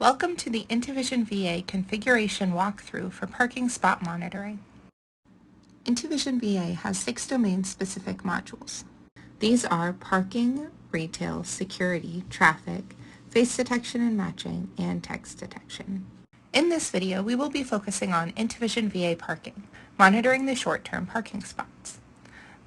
Welcome to the intuVision VA configuration walkthrough for parking spot monitoring. intuVision VA has 6 domain-specific modules. These are parking, retail, security, traffic, face detection and matching, and text detection. In this video, we will be focusing on intuVision VA parking, monitoring the short-term parking spots.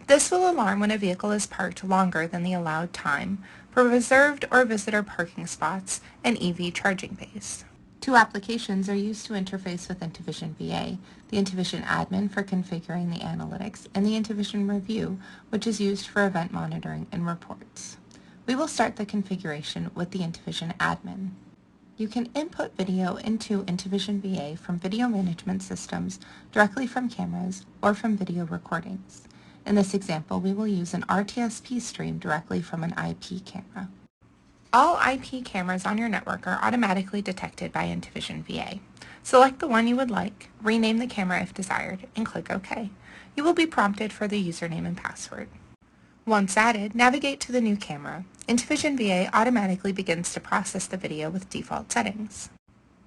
This will alarm when a vehicle is parked longer than the allowed time for reserved or visitor parking spots and EV charging bays. 2 applications are used to interface with intuVision VA, the intuVision admin for configuring the analytics, and the intuVision review, which is used for event monitoring and reports. We will start the configuration with the intuVision admin. You can input video into intuVision VA from video management systems directly from cameras or from video recordings. In this example, we will use an RTSP stream directly from an IP camera. All IP cameras on your network are automatically detected by intuVision VA. Select the one you would like, rename the camera if desired, and click OK. You will be prompted for the username and password. Once added, navigate to the new camera. intuVision VA automatically begins to process the video with default settings.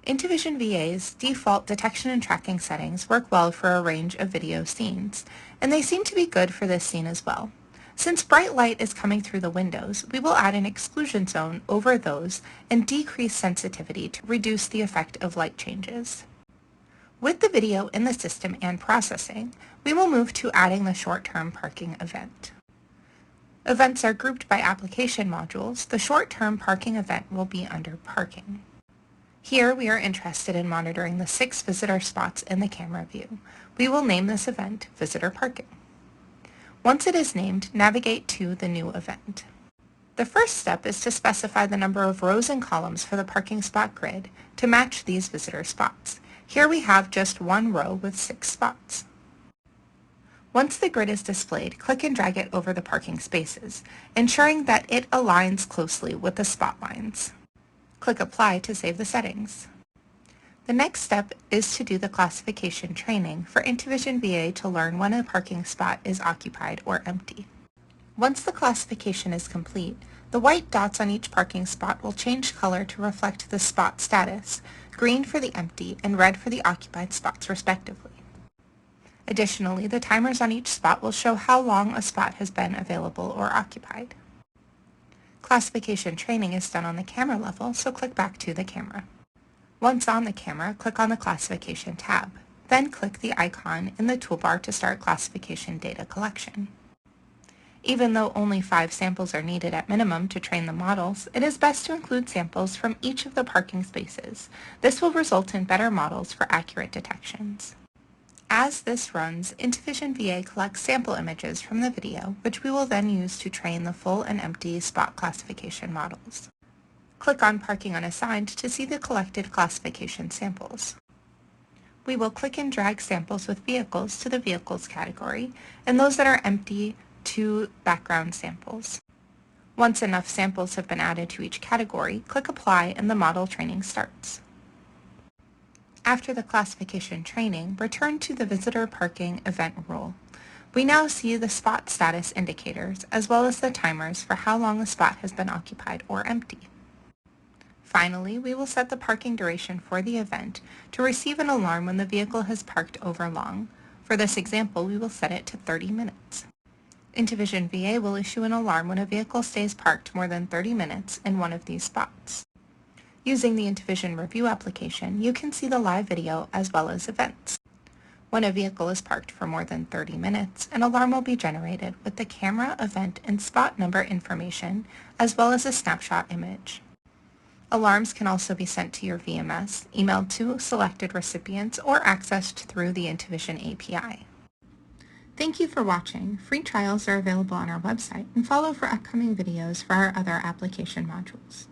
intuVision VA's default detection and tracking settings work well for a range of video scenes, and they seem to be good for this scene as well. Since bright light is coming through the windows, we will add an exclusion zone over those and decrease sensitivity to reduce the effect of light changes. With the video in the system and processing, we will move to adding the short-term parking event. Events are grouped by application modules. The short-term parking event will be under parking. Here we are interested in monitoring the 6 visitor spots in the camera view. We will name this event Visitor Parking. Once it is named, navigate to the new event. The first step is to specify the number of rows and columns for the parking spot grid to match these visitor spots. Here we have just 1 row with 6 spots. Once the grid is displayed, click and drag it over the parking spaces, ensuring that it aligns closely with the spot lines. Click Apply to save the settings. The next step is to do the classification training for intuVision VA to learn when a parking spot is occupied or empty. Once the classification is complete, the white dots on each parking spot will change color to reflect the spot status, green for the empty and red for the occupied spots respectively. Additionally, the timers on each spot will show how long a spot has been available or occupied. Classification training is done on the camera level, so click back to the camera. Once on the camera, click on the Classification tab. Then click the icon in the toolbar to start classification data collection. Even though only 5 samples are needed at minimum to train the models, it is best to include samples from each of the parking spaces. This will result in better models for accurate detections. As this runs, intuVision VA collects sample images from the video, which we will then use to train the full and empty spot classification models. Click on Parking Unassigned to see the collected classification samples. We will click and drag samples with vehicles to the Vehicles category, and those that are empty to background samples. Once enough samples have been added to each category, click Apply and the model training starts. After the classification training, return to the Visitor Parking event rule. We now see the spot status indicators as well as the timers for how long a spot has been occupied or empty. Finally, we will set the parking duration for the event to receive an alarm when the vehicle has parked over long. For this example, we will set it to 30 minutes. intuVision VA will issue an alarm when a vehicle stays parked more than 30 minutes in one of these spots. Using the intuVision review application, you can see the live video as well as events. When a vehicle is parked for more than 30 minutes, an alarm will be generated with the camera, event, and spot number information, as well as a snapshot image. Alarms can also be sent to your VMS, emailed to selected recipients, or accessed through the intuVision API. Thank you for watching. Free trials are available on our website, and follow for upcoming videos for our other application modules.